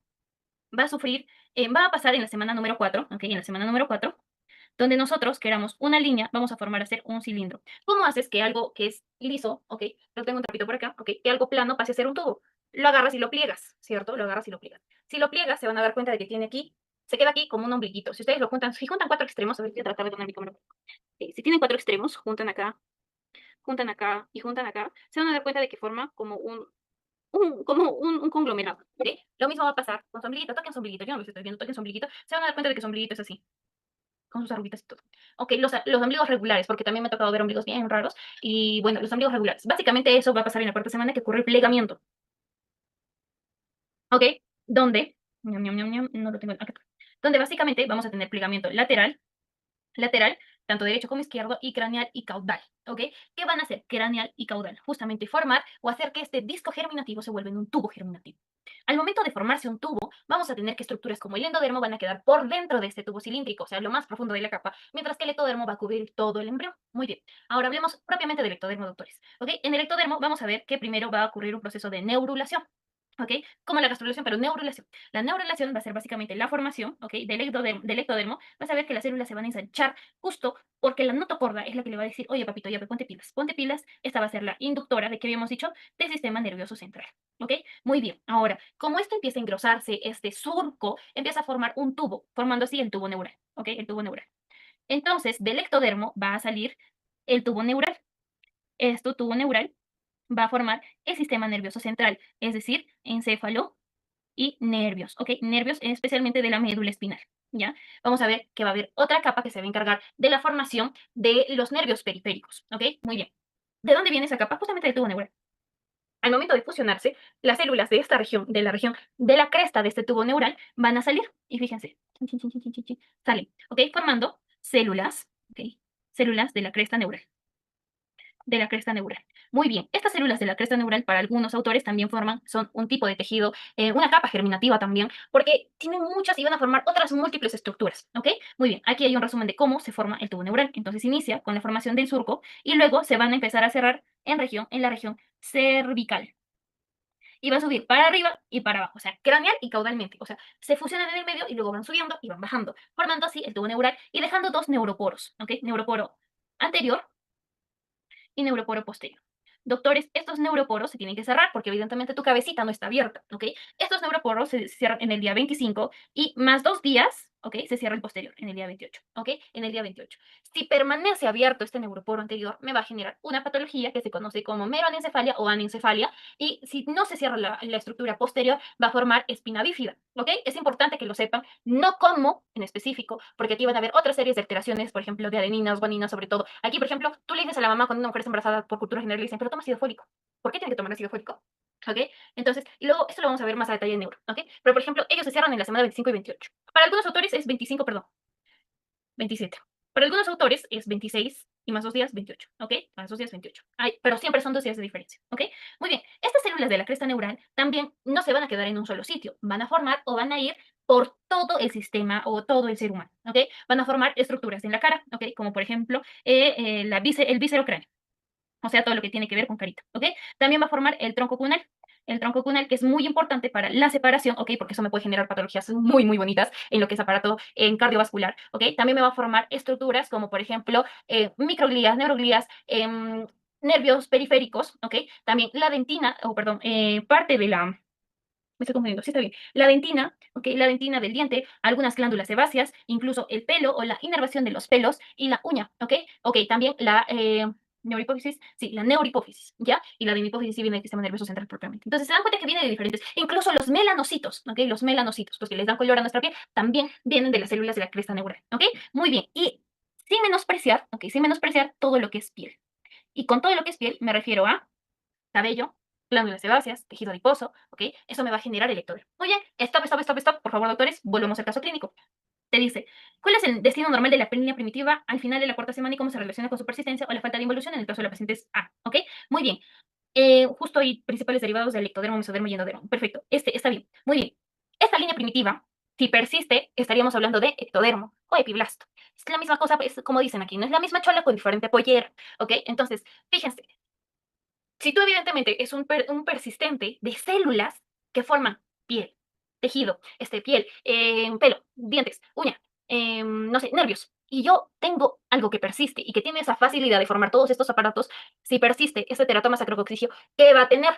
va a sufrir, va a pasar en la semana número 4, ¿ok? En la semana número 4 donde nosotros queramos una línea, vamos a formar hacer un cilindro. ¿Cómo haces que algo que es liso, ok, lo tengo un trapito por acá, ok, que algo plano pase a ser un tubo? Lo agarras y lo pliegas, ¿cierto? Lo agarras y lo pliegas. Si lo pliegas, se van a dar cuenta de que tiene aquí, se queda aquí como un ombliguito. Si ustedes lo juntan, si juntan cuatro extremos, a ver, voy a tratar de poner mi cámara. Si tienen cuatro extremos, juntan acá y juntan acá, se van a dar cuenta de que forma como un conglomerado, ¿ok? Lo mismo va a pasar con su ombliguito, toquen su ombliguito, yo no lo estoy viendo, toquen su ombliguito, se van a dar cuenta de que su ombliguito es así con sus arruguitas y todo. Ok, los ombligos regulares, porque también me ha tocado ver ombligos bien raros. Y bueno, los ombligos regulares. Básicamente eso va a pasar en la cuarta semana que ocurre el plegamiento. Ok, donde, no lo tengo acá. Donde básicamente vamos a tener plegamiento lateral, tanto derecho como izquierdo, y craneal y caudal, ¿ok? ¿Qué van a hacer craneal y caudal? Justamente formar o hacer que este disco germinativo se vuelva en un tubo germinativo. Al momento de formarse un tubo, vamos a tener que estructuras como el endodermo van a quedar por dentro de este tubo cilíndrico, o sea, lo más profundo de la capa, mientras que el ectodermo va a cubrir todo el embrión. Muy bien. Ahora hablemos propiamente del ectodermo, doctores. ¿Ok? En el ectodermo vamos a ver que primero va a ocurrir un proceso de neurulación. ¿Ok? Como la gastrulación, pero neurulación. La neurulación va a ser básicamente la formación, ¿ok? Del ectodermo. Vas a ver que las células se van a ensanchar justo porque la notocorda es la que le va a decir, oye, papito, ya ponte pilas. Esta va a ser la inductora de que habíamos dicho del sistema nervioso central. ¿Ok? Muy bien. Ahora, como esto empieza a engrosarse, este surco empieza a formar un tubo, formando así el tubo neural. ¿Ok? El tubo neural. Entonces, del ectodermo va a salir el tubo neural. Este tubo neural va a formar el sistema nervioso central, es decir, encéfalo y nervios, ¿ok? Nervios especialmente de la médula espinal, ¿ya? Vamos a ver que va a haber otra capa que se va a encargar de la formación de los nervios periféricos, ¿ok? Muy bien. ¿De dónde viene esa capa? Justamente del tubo neural. Al momento de fusionarse, las células de esta región, de la región de la cresta de este tubo neural, van a salir. Y fíjense, salen, ¿ok? Formando células, ¿ok? Células de la cresta neural. Muy bien, estas células de la cresta neural para algunos autores también son un tipo de tejido, una capa germinativa también, porque tienen muchas y van a formar otras múltiples estructuras, ¿ok? Muy bien, aquí hay un resumen de cómo se forma el tubo neural. Entonces inicia con la formación del surco y luego se van a empezar a cerrar en la región cervical. Y va a subir para arriba y para abajo, o sea, craneal y caudalmente. O sea, se fusionan en el medio y luego van subiendo y van bajando, formando así el tubo neural y dejando dos neuroporos, ¿ok? Neuroporo anterior y neuroporo posterior. Doctores, estos neuroporos se tienen que cerrar porque evidentemente tu cabecita no está abierta, ¿ok? Estos neuroporos se cierran en el día 25 y más 2 días, ¿ok? Se cierra el posterior en el día 28, ¿ok? En el día 28. Si permanece abierto este neuroporo anterior, me va a generar una patología que se conoce como meroanencefalia o anencefalia y si no se cierra la estructura posterior, va a formar espina bífida, ¿ok? Es importante que lo sepan, no como en específico, porque aquí van a haber otras series de alteraciones, por ejemplo, de adeninas, guaninas, sobre todo. Aquí, por ejemplo, tú le dices a la mamá cuando una mujer está embarazada por cultura general, le dicen, pero toma ácido fólico. ¿Por qué tiene que tomar ácido fólico? ¿Ok? Entonces, y luego, esto lo vamos a ver más a detalle en neuro, ¿ok? Pero, por ejemplo, ellos se cierran en la semana 25 y 28. Para algunos autores es 25, perdón, 27. Para algunos autores es 26 y más 2 días, 28, ¿ok? Más 2 días, 28. Ay, pero siempre son 2 días de diferencia, ¿ok? Muy bien, estas células de la cresta neural también no se van a quedar en un solo sitio, van a formar o van a ir por todo el sistema o todo el ser humano, ¿ok? Van a formar estructuras en la cara, ¿ok? Como por ejemplo el víscero cráneo, o sea, todo lo que tiene que ver con carita, ¿ok? También va a formar el tronco cunal, que es muy importante para la separación, ¿ok? Porque eso me puede generar patologías muy, muy bonitas en lo que es aparato en cardiovascular, ¿ok? También me va a formar estructuras como, por ejemplo, microglías, neuroglías, nervios periféricos, ¿ok? También la dentina, o perdón, parte de la, me estoy confundiendo, sí está bien. La dentina, ¿ok? La dentina del diente, algunas glándulas sebáceas, incluso el pelo o la inervación de los pelos y la uña, ¿ok? Ok, también Neurohipófisis, sí, la neurohipófisis, ¿ya? Y la demihipófisis sí viene del sistema nervioso central propiamente. Entonces se dan cuenta que viene de diferentes, incluso los melanocitos, ¿ok? Los melanocitos, los que les dan color a nuestra piel, también vienen de las células de la cresta neural, ¿ok? Muy bien, y sin menospreciar, ¿ok? Sin menospreciar todo lo que es piel. Y con todo lo que es piel me refiero a cabello, glándulas sebáceas, tejido adiposo, ¿ok? Eso me va a generar el ectodermo. Muy bien, stop, stop, stop, stop. Por favor, doctores, volvemos al caso clínico. Te dice, ¿cuál es el destino normal de la línea primitiva al final de la cuarta semana y cómo se relaciona con su persistencia o la falta de involución? En el caso de la paciente es A, ¿ok? Muy bien. Justo hay principales derivados del ectodermo, mesodermo y endodermo. Perfecto, este está bien. Muy bien. Esta línea primitiva, si persiste, estaríamos hablando de ectodermo o epiblasto. Es la misma cosa, pues, como dicen aquí, no es la misma chola con diferente pollera, ¿ok? Entonces, fíjense, si tú evidentemente es un persistente de células que forman piel, tejido, piel, pelo, dientes, uña, no sé, nervios, y yo tengo algo que persiste y que tiene esa facilidad de formar todos estos aparatos, si persiste este teratoma sacrococcicio, ¿qué va a tener?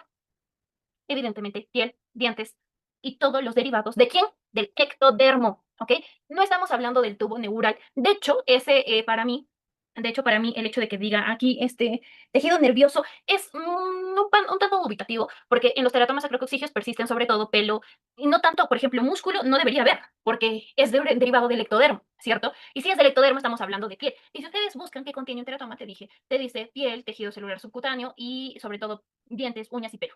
Evidentemente, piel, dientes y todos los derivados. ¿De quién? Del ectodermo, ¿ok? No estamos hablando del tubo neural. De hecho, para mí, el hecho de que diga aquí este tejido nervioso es un tanto dubitativo, porque en los teratomas acrococcigios persisten sobre todo pelo, y no tanto, por ejemplo, músculo, no debería haber, porque es derivado del ectodermo, ¿cierto? Y si es del ectodermo, estamos hablando de piel. Y si ustedes buscan qué contiene un teratoma, te dice piel, tejido celular subcutáneo y sobre todo dientes, uñas y pelo.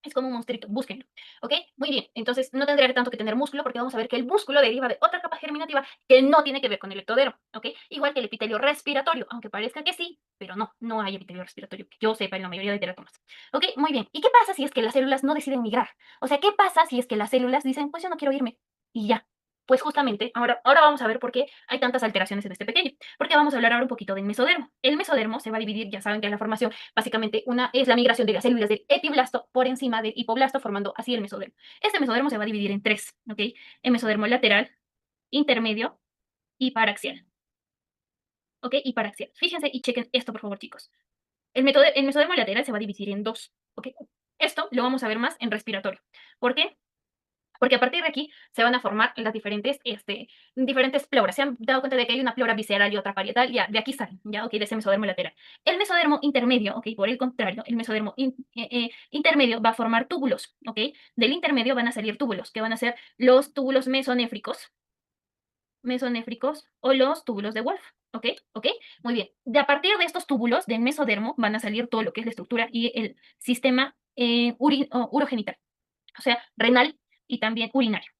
Es como un monstruito, búsquenlo, ¿ok? Muy bien, entonces no tendría tanto que tener músculo porque vamos a ver que el músculo deriva de otra capa germinativa que no tiene que ver con el ectodermo, ¿ok? Igual que el epitelio respiratorio, aunque parezca que sí, pero no, no hay epitelio respiratorio, que yo sepa en la mayoría de teratomas, ¿ok? Muy bien, ¿y qué pasa si es que las células no deciden migrar? O sea, ¿qué pasa si es que las células dicen, pues yo no quiero irme y ya? Pues justamente, ahora vamos a ver por qué hay tantas alteraciones en este pequeño, porque vamos a hablar ahora un poquito del mesodermo. El mesodermo se va a dividir, ya saben que es la formación. Básicamente, una es la migración de las células del epiblasto por encima del hipoblasto, formando así el mesodermo. Este mesodermo se va a dividir en tres, ¿ok? El mesodermo lateral, intermedio y paraxial, ¿ok? Y paraxial. Fíjense y chequen esto, por favor, chicos. El mesodermo lateral se va a dividir en dos, ¿ok? Esto lo vamos a ver más en respiratorio. ¿Por qué? Porque a partir de aquí se van a formar las diferentes pleuras. Se han dado cuenta de que hay una pleura visceral y otra parietal, ya, de aquí salen, ya, ok, de ese mesodermo lateral. El mesodermo intermedio, ok, por el contrario, el mesodermo intermedio va a formar túbulos, ok. Del intermedio van a salir túbulos, que van a ser los túbulos mesonéfricos o los túbulos de Wolf, ok, ok, muy bien. De a partir de estos túbulos del mesodermo van a salir todo lo que es la estructura y el sistema urogenital, o sea, renal y también urinario.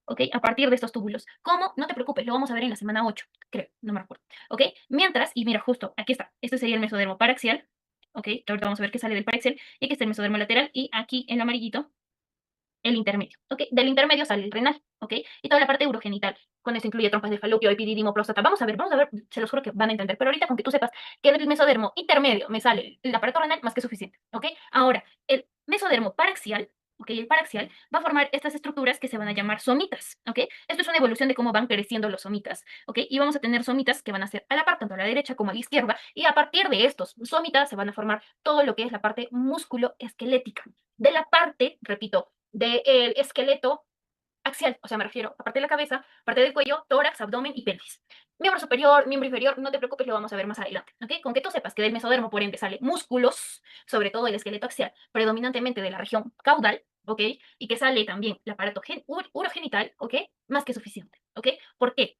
¿Ok? A partir de estos túbulos. ¿Cómo? No te preocupes, lo vamos a ver en la semana 8, creo, no me acuerdo. ¿Ok? Mientras, y mira, justo, aquí está, este sería el mesodermo paraxial, ¿ok? Que ahorita vamos a ver qué sale del paraxial, y aquí está el mesodermo lateral, y aquí en amarillito, el intermedio, ¿ok? Del intermedio sale el renal, ¿ok? Y toda la parte urogenital. Con esto incluye trompas de falopio, epididimo, próstata. Vamos a ver, se los juro que van a entender. Pero ahorita con que tú sepas que del mesodermo intermedio me sale el aparato renal, más que suficiente, ¿ok? Ahora, el mesodermo paraxial, ¿ok? El paraxial va a formar estas estructuras que se van a llamar somitas, ¿ok? Esto es una evolución de cómo van creciendo los somitas, ¿ok? Y vamos a tener somitas que van a ser a la par, tanto a la derecha como a la izquierda, y a partir de estos somitas se van a formar todo lo que es la parte músculo esquelética. De la parte, repito, del esqueleto axial, o sea, me refiero a parte de la cabeza, parte del cuello, tórax, abdomen y pelvis. Miembro superior, miembro inferior, no te preocupes, lo vamos a ver más adelante, ¿ok? Con que tú sepas que del mesodermo, por ende, sale músculos, sobre todo el esqueleto axial, predominantemente de la región caudal, ¿ok? Y que sale también el aparato urogenital, ¿ok? Más que suficiente, ¿ok? ¿Por qué?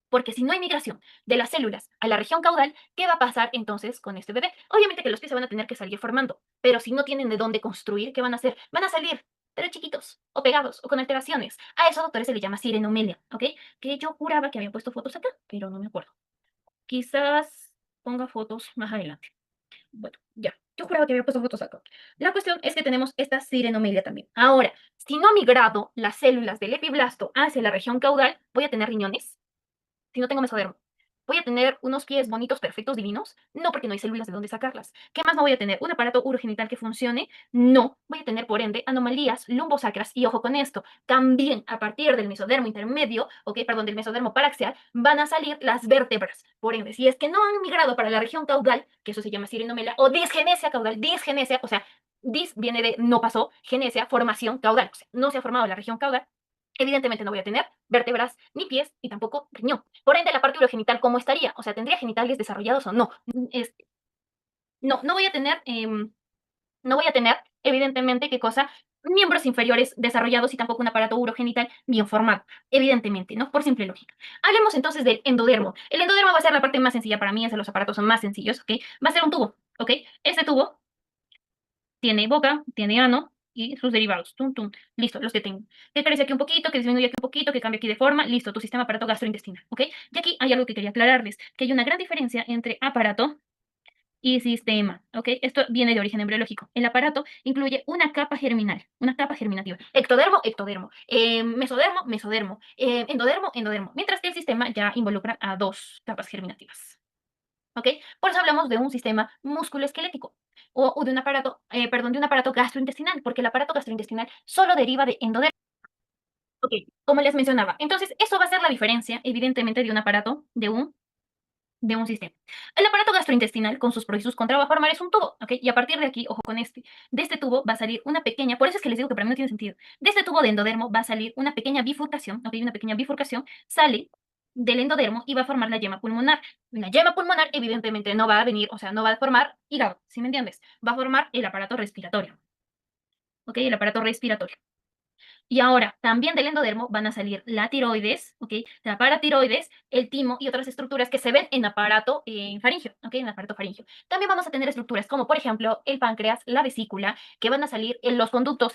Porque si no hay migración de las células a la región caudal, ¿qué va a pasar entonces con este bebé? Obviamente que los pies se van a tener que salir formando, pero si no tienen de dónde construir, ¿qué van a hacer? Van a salir, pero chiquitos, o pegados, o con alteraciones. A eso, doctores, se le llama sirenomelia, ¿ok? Que yo juraba que había puesto fotos acá, pero no me acuerdo. Quizás ponga fotos más adelante. Bueno, ya. Yo juraba que había puesto fotos acá. La cuestión es que tenemos esta sirenomelia también. Ahora, si no ha migrado las células del epiblasto hacia la región caudal, voy a tener riñones, si no tengo mesodermo. ¿Voy a tener unos pies bonitos, perfectos, divinos? No, porque no hay células de dónde sacarlas. ¿Qué más no voy a tener? ¿Un aparato urogenital que funcione? No. Voy a tener, por ende, anomalías lumbosacras. Y ojo con esto, también a partir del mesodermo intermedio, perdón, del mesodermo paraxial, van a salir las vértebras. Por ende, si es que no han migrado para la región caudal, que eso se llama sirenomelia, o disgenesia caudal, disgenesia, o sea, dis viene de no pasó, genesia, formación caudal, o sea, no se ha formado la región caudal, evidentemente no voy a tener vértebras, ni pies, ni tampoco riñón. Por ende, la parte urogenital, ¿cómo estaría? O sea, ¿tendría genitales desarrollados o no? no voy a tener, no voy a tener, evidentemente, ¿qué cosa? Miembros inferiores desarrollados y tampoco un aparato urogenital bien formado, evidentemente, ¿no? Por simple lógica. Hablemos entonces del endodermo. El endodermo va a ser la parte más sencilla para mí, es de los aparatos más sencillos, ¿ok? Va a ser un tubo, ¿ok? Este tubo tiene boca, tiene ano y sus derivados. Tum, tum. Listo, los que tengo. Que crece aquí un poquito, que disminuye aquí un poquito, que cambia aquí de forma. Listo, tu sistema aparato gastrointestinal, ¿ok? Y aquí hay algo que quería aclararles, que hay una gran diferencia entre aparato y sistema, ¿ok? Esto viene de origen embriológico. El aparato incluye una capa germinal, una capa germinativa. Ectodermo, ectodermo. Mesodermo, mesodermo. Endodermo, endodermo. Mientras que el sistema ya involucra a dos capas germinativas. ¿Ok? Por eso hablamos de un sistema musculoesquelético o de un aparato, perdón, de un aparato gastrointestinal, porque el aparato gastrointestinal solo deriva de endodermo. Ok, como les mencionaba. Entonces, eso va a ser la diferencia, evidentemente, de un aparato de un sistema. El aparato gastrointestinal, con sus pros y sus contras, va a formar es un tubo, ¿ok? Y a partir de aquí, ojo con este, de este tubo va a salir una pequeña, por eso es que les digo que para mí no tiene sentido, de este tubo de endodermo va a salir una pequeña bifurcación, ¿ok? Una pequeña bifurcación sale del endodermo y va a formar la yema pulmonar. Una yema pulmonar evidentemente no va a venir, o sea, no va a formar hígado, ¿sí me entiendes? Va a formar el aparato respiratorio, ¿ok? El aparato respiratorio. Y ahora, también del endodermo van a salir la tiroides, ¿ok? La paratiroides, el timo y otras estructuras que se ven en aparato faríngeo, ¿ok? En aparato faríngeo. También vamos a tener estructuras como, por ejemplo, el páncreas, la vesícula, que van a salir en los conductos,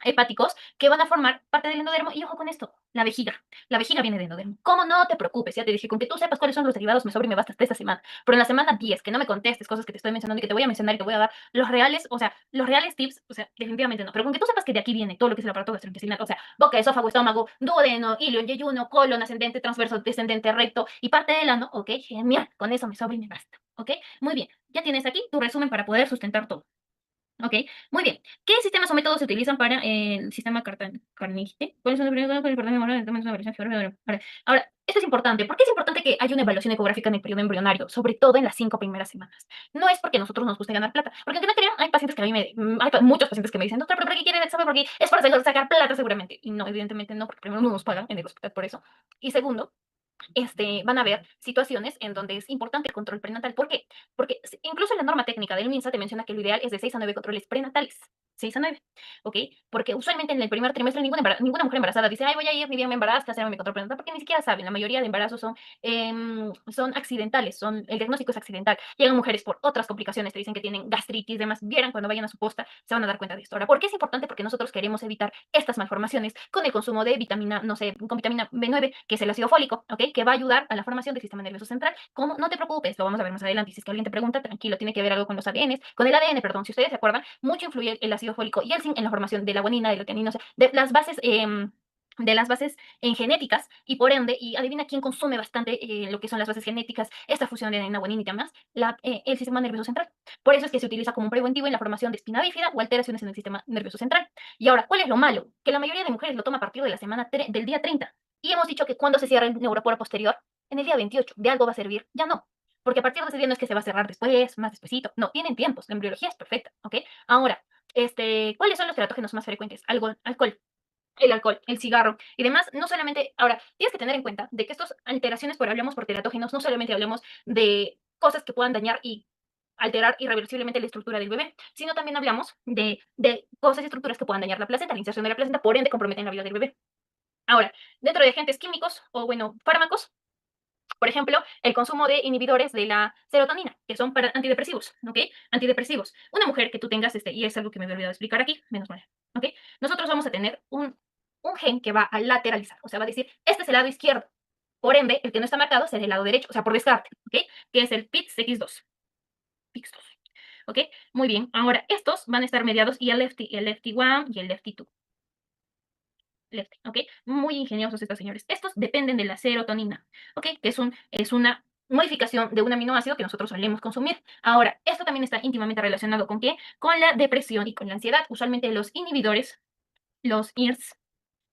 hepáticos que van a formar parte del endodermo. Y ojo con esto, la vejiga. La vejiga viene de endodermo. ¿Cómo? No te preocupes, ya te dije, con que tú sepas cuáles son los derivados, me sobra y me basta hasta esta semana. Pero en la semana 10 que no me contestes cosas que te estoy mencionando y que te voy a mencionar y te voy a dar los reales, o sea, los reales tips, o sea, definitivamente no. Pero con que tú sepas que de aquí viene todo lo que es el aparato gastrointestinal, o sea, boca, esófago, estómago, duodeno, ilion, yeyuno, colon, ascendente, transverso, descendente, recto y parte del ano, ok, genial. Con eso me sobra y me basta, ok. Muy bien, ya tienes aquí tu resumen para poder sustentar todo. Ok, muy bien. ¿Qué sistemas o métodos se utilizan para el sistema Carnegie? ¿Cuáles son los primeros para el departamento de memoria de una evaluación geográfica? Ahora, esto es importante. ¿Por qué es importante que haya una evaluación ecográfica en el periodo embrionario? Sobre todo en las 5 primeras semanas. No es porque a nosotros nos guste ganar plata. Porque aunque no crean, hay pacientes que a mí muchos pacientes que me dicen, doctor, ¿pero por qué quieren el examen? Porque es para sacar plata seguramente. Y no, evidentemente no, porque primero no nos pagan en el hospital por eso. Y segundo, van a haber situaciones en donde es importante el control prenatal. ¿Por qué? Porque incluso la norma técnica del MINSA te menciona que lo ideal es de 6 a 9 controles prenatales. 6 a 9, ¿ok? Porque usualmente en el primer trimestre ninguna mujer embarazada dice, ay, voy a ir mi día me embarazo a hacerme mi control prenatal, porque ni siquiera saben. La mayoría de embarazos son accidentales, el diagnóstico es accidental. Llegan mujeres por otras complicaciones, te dicen que tienen gastritis, demás. Vieran cuando vayan a su posta, se van a dar cuenta de esto. Ahora, ¿por qué es importante? Porque nosotros queremos evitar estas malformaciones con el consumo de vitamina, no sé, con vitamina B9, que es el ácido fólico, ¿ok? Que va a ayudar a la formación del sistema nervioso central. ¿Cómo? No te preocupes, lo vamos a ver más adelante. Si es que alguien te pregunta, tranquilo, tiene que ver algo con los ADNs, con el ADN, perdón. Si ustedes se acuerdan, mucho influye el ácido fólico y el zinc en la formación de la guanina, de la tiamina, o sea, de las bases en genéticas y por ende, y adivina quién consume bastante lo que son las bases genéticas, esta fusión de adrenina, guanina y demás, el sistema nervioso central. Por eso es que se utiliza como un preventivo en la formación de espina bífida o alteraciones en el sistema nervioso central. Y ahora, ¿cuál es lo malo? Que la mayoría de mujeres lo toma a partir de la del día 30. Y hemos dicho que cuando se cierra el neuroporo posterior, en el día 28, ¿de algo va a servir? Ya no. Porque a partir de ese día no es que se va a cerrar después, más despacito. No, tienen tiempos. La embriología es perfecta, ¿ok? Ahora, ¿cuáles son los teratógenos más frecuentes? Alcohol, el alcohol, el cigarro y demás. No solamente, ahora, tienes que tener en cuenta de que estas alteraciones, por hablamos por teratógenos, no solamente hablamos de cosas que puedan dañar y alterar irreversiblemente la estructura del bebé, sino también hablamos de cosas y estructuras que puedan dañar la placenta, la inserción de la placenta, por ende comprometen la vida del bebé. Ahora, dentro de agentes químicos o, bueno, fármacos, por ejemplo, el consumo de inhibidores de la serotonina, que son para antidepresivos, ¿ok? Antidepresivos. Una mujer que tú tengas, y es algo que me había olvidado explicar aquí, menos mal, ¿ok? Nosotros vamos a tener un gen que va a lateralizar, o sea, va a decir, este es el lado izquierdo. Por ende, el que no está marcado será el lado derecho, o sea, por descarte, ¿ok? Que es el PIX-X2. PIX2, ¿ok? Muy bien. Ahora, estos van a estar mediados y el lefty 1 y el lefty 2. Lefty, ¿ok? Muy ingeniosos estos señores. Estos dependen de la serotonina, ¿ok? Que es una modificación de un aminoácido que nosotros solemos consumir. Ahora, esto también está íntimamente relacionado con ¿qué? Con la depresión y con la ansiedad. Usualmente los inhibidores, los IRS,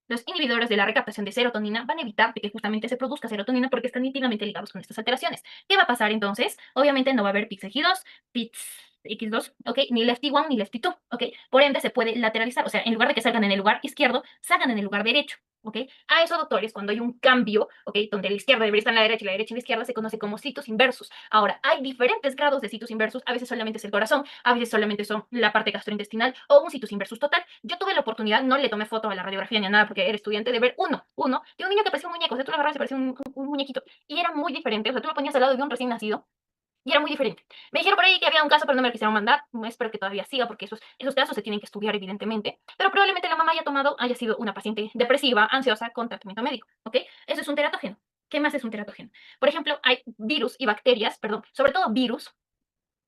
los inhibidores de la recaptación de serotonina van a evitar de que justamente se produzca serotonina porque están íntimamente ligados con estas alteraciones. ¿Qué va a pasar entonces? Obviamente no va a haber PIX-X2, PIX-X2, ¿ok? Ni lefty 1 ni lefty 2, ¿ok? Por ende se puede lateralizar, o sea, en lugar de que salgan en el lugar izquierdo, salgan en el lugar derecho. ¿ok? A esos doctores, cuando hay un cambio, ¿ok? Donde la izquierda debería estar en la derecha y la derecha en la izquierda, se conoce como situs inversus. Ahora, hay diferentes grados de situs inversus, a veces solamente es el corazón, a veces solamente son la parte gastrointestinal o un situs inversus total. Yo tuve la oportunidad, no le tomé foto a la radiografía ni a nada porque era estudiante, de ver uno, de un niño que parecía un muñeco, o sea, tú lo agarras y parecía un muñequito, y era muy diferente, o sea, tú lo ponías al lado de un recién nacido, y era muy diferente. Me dijeron por ahí que había un caso, pero no me lo quisieron mandar. Espero que todavía siga, porque esos casos se tienen que estudiar, evidentemente. Pero probablemente la mamá haya sido una paciente depresiva, ansiosa, con tratamiento médico, ¿ok? Eso es un teratógeno. ¿Qué más es un teratógeno? Por ejemplo, hay virus y bacterias, perdón, sobre todo virus,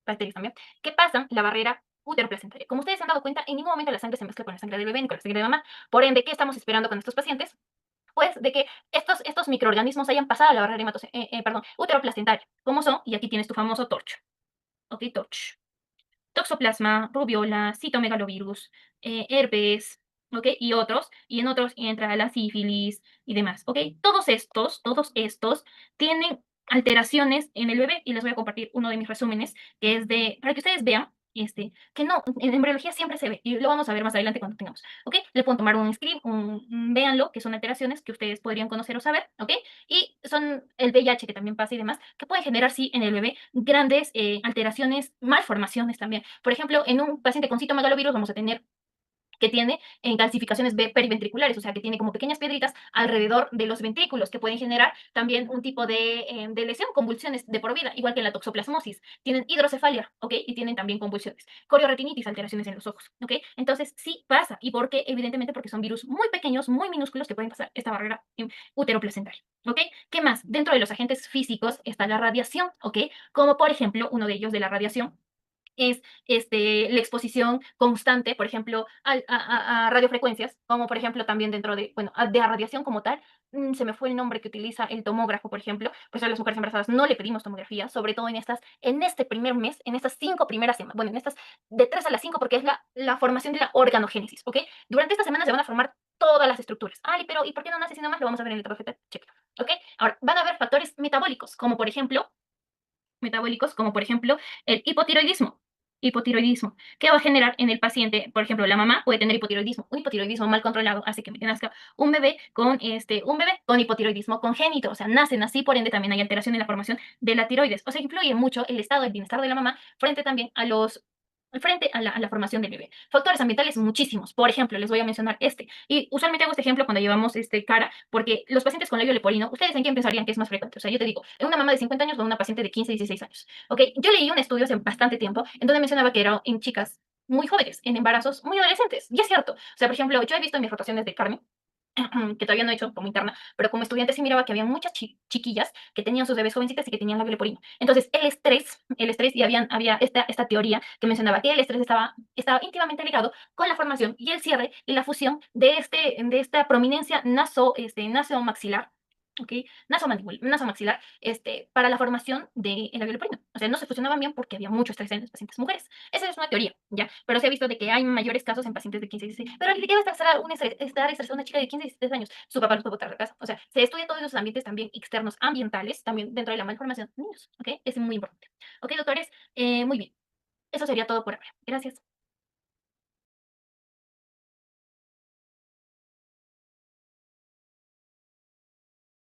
bacterias también, que pasan la barrera uteroplacentaria. Como ustedes se han dado cuenta, en ningún momento la sangre se mezcla con la sangre del bebé ni con la sangre de mamá. Por ende, ¿qué estamos esperando con estos pacientes? Pues de que estos microorganismos hayan pasado la barrera uteroplacentaria, como son, y aquí tienes tu famoso torcho. Ok, TORCH. Toxoplasma, rubiola, citomegalovirus, herpes, ¿ok? Y en otros entra la sífilis y demás, ¿ok? Todos estos tienen alteraciones en el bebé, y les voy a compartir uno de mis resúmenes, que es para que ustedes vean, que no, en embriología siempre se ve, y lo vamos a ver más adelante cuando tengamos, ¿ok? Le pueden tomar un screen, véanlo, que son alteraciones que ustedes podrían conocer o saber, ¿ok? Y son el VIH que también pasa y demás, que pueden generar, sí, en el bebé grandes alteraciones, malformaciones también. Por ejemplo, en un paciente con citomegalovirus vamos a tener que tiene calcificaciones periventriculares, o sea, que tiene como pequeñas piedritas alrededor de los ventrículos, que pueden generar también un tipo de lesión, convulsiones de por vida, igual que la toxoplasmosis. Tienen hidrocefalia, ¿ok? Y tienen también convulsiones. Corioretinitis, alteraciones en los ojos, ¿ok? Entonces, sí pasa. ¿Y por qué? Evidentemente porque son virus muy pequeños, muy minúsculos, que pueden pasar esta barrera uteroplacentaria, ¿ok? ¿Qué más? Dentro de los agentes físicos está la radiación, ¿ok? Como por ejemplo, uno de ellos de la radiación es la exposición constante, por ejemplo, a radiofrecuencias, como por ejemplo también dentro de, bueno, de radiación como tal. Se me fue el nombre que utiliza el tomógrafo, por ejemplo. Pues a las mujeres embarazadas no le pedimos tomografía, sobre todo en este primer mes, en estas 5 primeras semanas, bueno, en estas de 3 a las 5, porque es la formación de la organogénesis, ¿ok? Durante esta semana se van a formar todas las estructuras. Pero ¿y por qué no nace sino más? Lo vamos a ver en el tarjeta, cheque, ¿ok? Ahora, van a haber factores metabólicos, como por ejemplo el hipotiroidismo. Hipotiroidismo, que va a generar en el paciente, por ejemplo, la mamá puede tener hipotiroidismo. Un hipotiroidismo mal controlado hace que nazca un bebé con hipotiroidismo congénito, o sea, nacen así, por ende también hay alteración en la formación de la tiroides. O sea, influye mucho el estado del bienestar de la mamá frente también a la formación del bebé. Factores ambientales muchísimos. Por ejemplo, les voy a mencionar este. Y usualmente hago este ejemplo cuando llevamos cara, porque los pacientes con labio leporino, ¿ustedes en quién pensarían que es más frecuente? O sea, yo te digo, en una mamá de 50 años o una paciente de 15, 16 años. ¿Ok? Yo leí un estudio hace bastante tiempo en donde mencionaba que era en chicas muy jóvenes, en embarazos muy adolescentes. Y es cierto. O sea, por ejemplo, yo he visto en mis rotaciones de Carmen que todavía no he hecho como interna, pero como estudiante sí miraba que había muchas chiquillas que tenían sus bebés jovencitas y que tenían labio leporino. Entonces, el estrés, y había esta teoría que mencionaba que el estrés estaba íntimamente ligado con la formación y el cierre y la fusión de esta prominencia nasomaxilar, ¿ok? Nasomaxilar, para la formación del labio leporino. O sea, no se fusionaban bien porque había mucho estrés en las pacientes mujeres. Esa es una teoría, ¿ya? Pero se ha visto de que hay mayores casos en pacientes de 15 y 16. Pero ¿qué va a estar estresada una chica de 15 y 16 años? Su papá los puede botar de casa. O sea, se estudia todos esos ambientes también externos, ambientales, también dentro de la malformación de niños, ¿ok? Es muy importante. ¿Ok, doctores? Muy bien. Eso sería todo por ahora. Gracias.